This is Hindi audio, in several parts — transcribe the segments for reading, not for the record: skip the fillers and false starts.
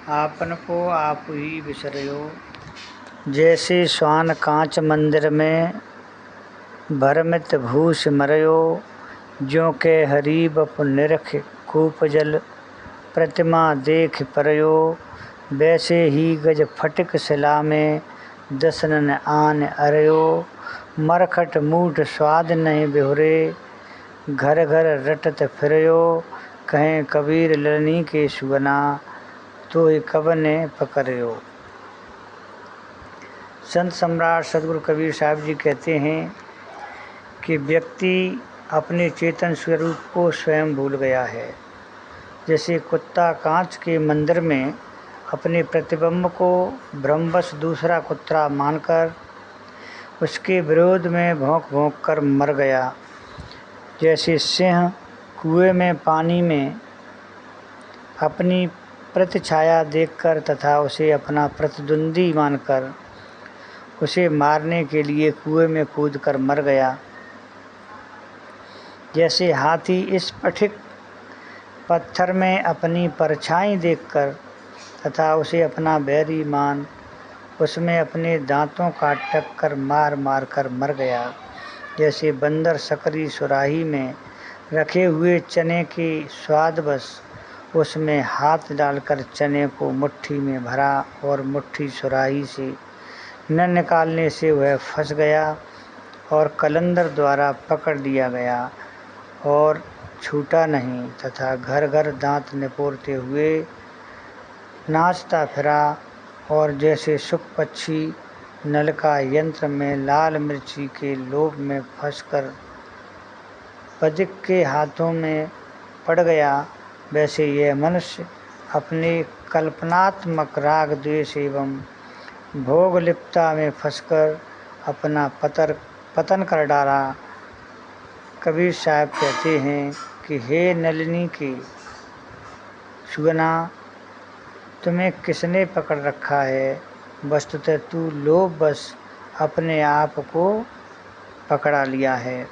आपन को आप ही बिसरयो। जैसे स्वान कांच मंदिर में भरमित भूष मरयो। ज्यों के हरि बप निरख कूप जल प्रतिमा देख परयो। वैसे ही गज फटिक शिला में दसनन आन अरयो। मरखट मूठ स्वाद नहीं बिहुरे घर घर रटत फिरयो। कहें कबीर ललनी के सुगना तो ही कब ने पकड़यो। संत सम्राट सदगुरु कबीर साहब जी कहते हैं कि व्यक्ति अपने चेतन स्वरूप को स्वयं भूल गया है। जैसे कुत्ता कांच के मंदिर में अपने प्रतिबिंब को भ्रमवश दूसरा कुत्ता मानकर उसके विरोध में भौंक भौंक कर मर गया। जैसे सिंह कुएं में पानी में अपनी प्रतिछाया देखकर तथा उसे अपना प्रतिद्वंदी मानकर उसे मारने के लिए कुएं में कूदकर मर गया। जैसे हाथी इस स्फटिक पत्थर में अपनी परछाई देखकर तथा उसे अपना बैरी मान उसमें अपने दांतों का टक कर मार मार कर मर गया। जैसे बंदर सकरी सुराही में रखे हुए चने के स्वादवश उसमें हाथ डालकर चने को मुट्ठी में भरा और मुट्ठी सुराही से न निकालने से वह फंस गया और कलंदर द्वारा पकड़ लिया गया और छूटा नहीं तथा घर घर दांत निपोरते हुए नाचता फिरा। और जैसे सुख पक्षी नल का यंत्र में लाल मिर्ची के लोभ में फंसकर बधिक के हाथों में पड़ गया, वैसे यह मनुष्य अपने कल्पनात्मक राग द्वेष एवं भोग लिप्तता में फंसकर अपना पतन कर डाला। कबीर साहब कहते हैं कि हे नलिनी के सुगना, तुम्हें किसने पकड़ रखा है। वस्तुतः तू लोभ बस अपने आप को पकड़ा लिया है।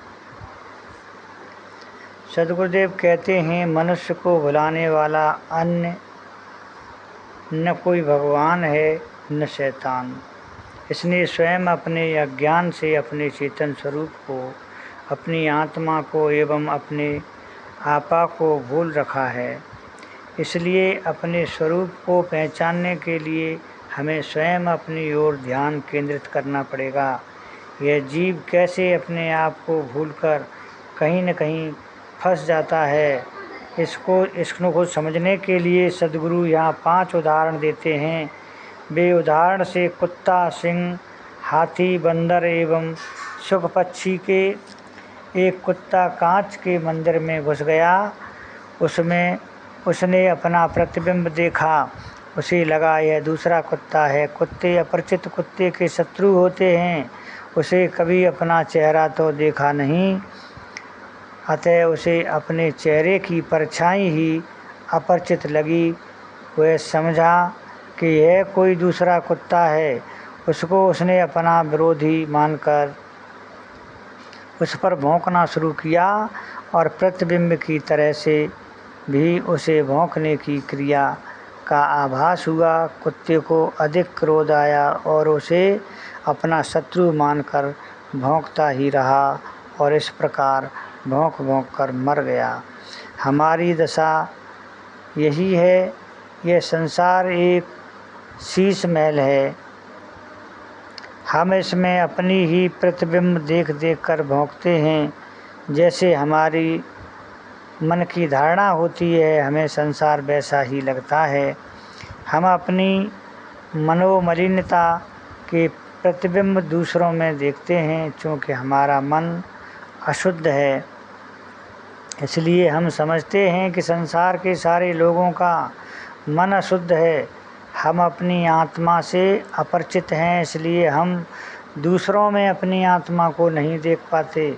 सदगुरुदेव कहते हैं मनुष्य को भुलाने वाला अन्य न कोई भगवान है न शैतान। इसने स्वयं अपने अज्ञान से अपने चेतन स्वरूप को, अपनी आत्मा को एवं अपने आपा को भूल रखा है। इसलिए अपने स्वरूप को पहचानने के लिए हमें स्वयं अपनी ओर ध्यान केंद्रित करना पड़ेगा। यह जीव कैसे अपने आप को भूलकर कहीं न कहीं फंस जाता है, इसको समझने के लिए सदगुरु यहाँ 5 उदाहरण देते हैं। वे उदाहरण से कुत्ता, सिंह, हाथी, बंदर एवं सुख पक्षी के एक कुत्ता कांच के मंदिर में घुस गया। उसमें उसने अपना प्रतिबिंब देखा। उसे लगा यह दूसरा कुत्ता है। कुत्ते अपरिचित कुत्ते के शत्रु होते हैं। उसे कभी अपना चेहरा तो देखा नहीं, अतः उसे अपने चेहरे की परछाई ही अपरिचित लगी। वह समझा कि यह कोई दूसरा कुत्ता है। उसको उसने अपना विरोधी मानकर उस पर भौंकना शुरू किया और प्रतिबिंब की तरह से भी उसे भौंकने की क्रिया का आभास हुआ। कुत्ते को अधिक क्रोध आया और उसे अपना शत्रु मानकर भौंकता ही रहा और इस प्रकार भौंक भौंक कर मर गया। हमारी दशा यही है। यह संसार एक शीश महल है। हम इसमें अपनी ही प्रतिबिंब देख देख कर भौंकते हैं। जैसे हमारी मन की धारणा होती है, हमें संसार वैसा ही लगता है। हम अपनी मनोमलिनता के प्रतिबिंब दूसरों में देखते हैं। क्योंकि हमारा मन अशुद्ध है, इसलिए हम समझते हैं कि संसार के सारे लोगों का मन अशुद्ध है। हम अपनी आत्मा से अपरिचित हैं, इसलिए हम दूसरों में अपनी आत्मा को नहीं देख पाते।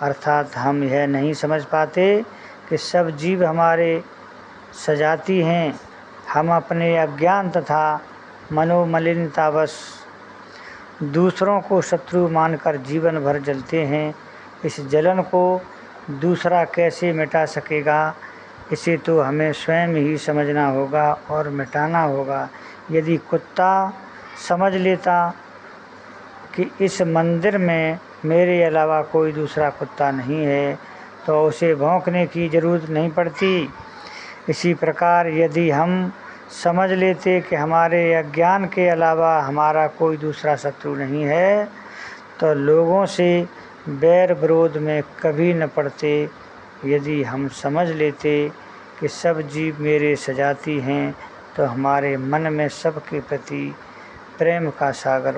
अर्थात हम यह नहीं समझ पाते कि सब जीव हमारे सजाती हैं। हम अपने अज्ञान तथा मनोमलिनतावश दूसरों को शत्रु मानकर जीवन भर जलते हैं। इस जलन को दूसरा कैसे मिटा सकेगा, इसे तो हमें स्वयं ही समझना होगा और मिटाना होगा। यदि कुत्ता समझ लेता कि इस मंदिर में मेरे अलावा कोई दूसरा कुत्ता नहीं है तो उसे भौंकने की ज़रूरत नहीं पड़ती। इसी प्रकार यदि हम समझ लेते कि हमारे अज्ञान के अलावा हमारा कोई दूसरा शत्रु नहीं है तो लोगों से बैर विरोध में कभी न पड़ते। यदि हम समझ लेते कि सब जीव मेरे सजाती हैं तो हमारे मन में सबके प्रति प्रेम का सागर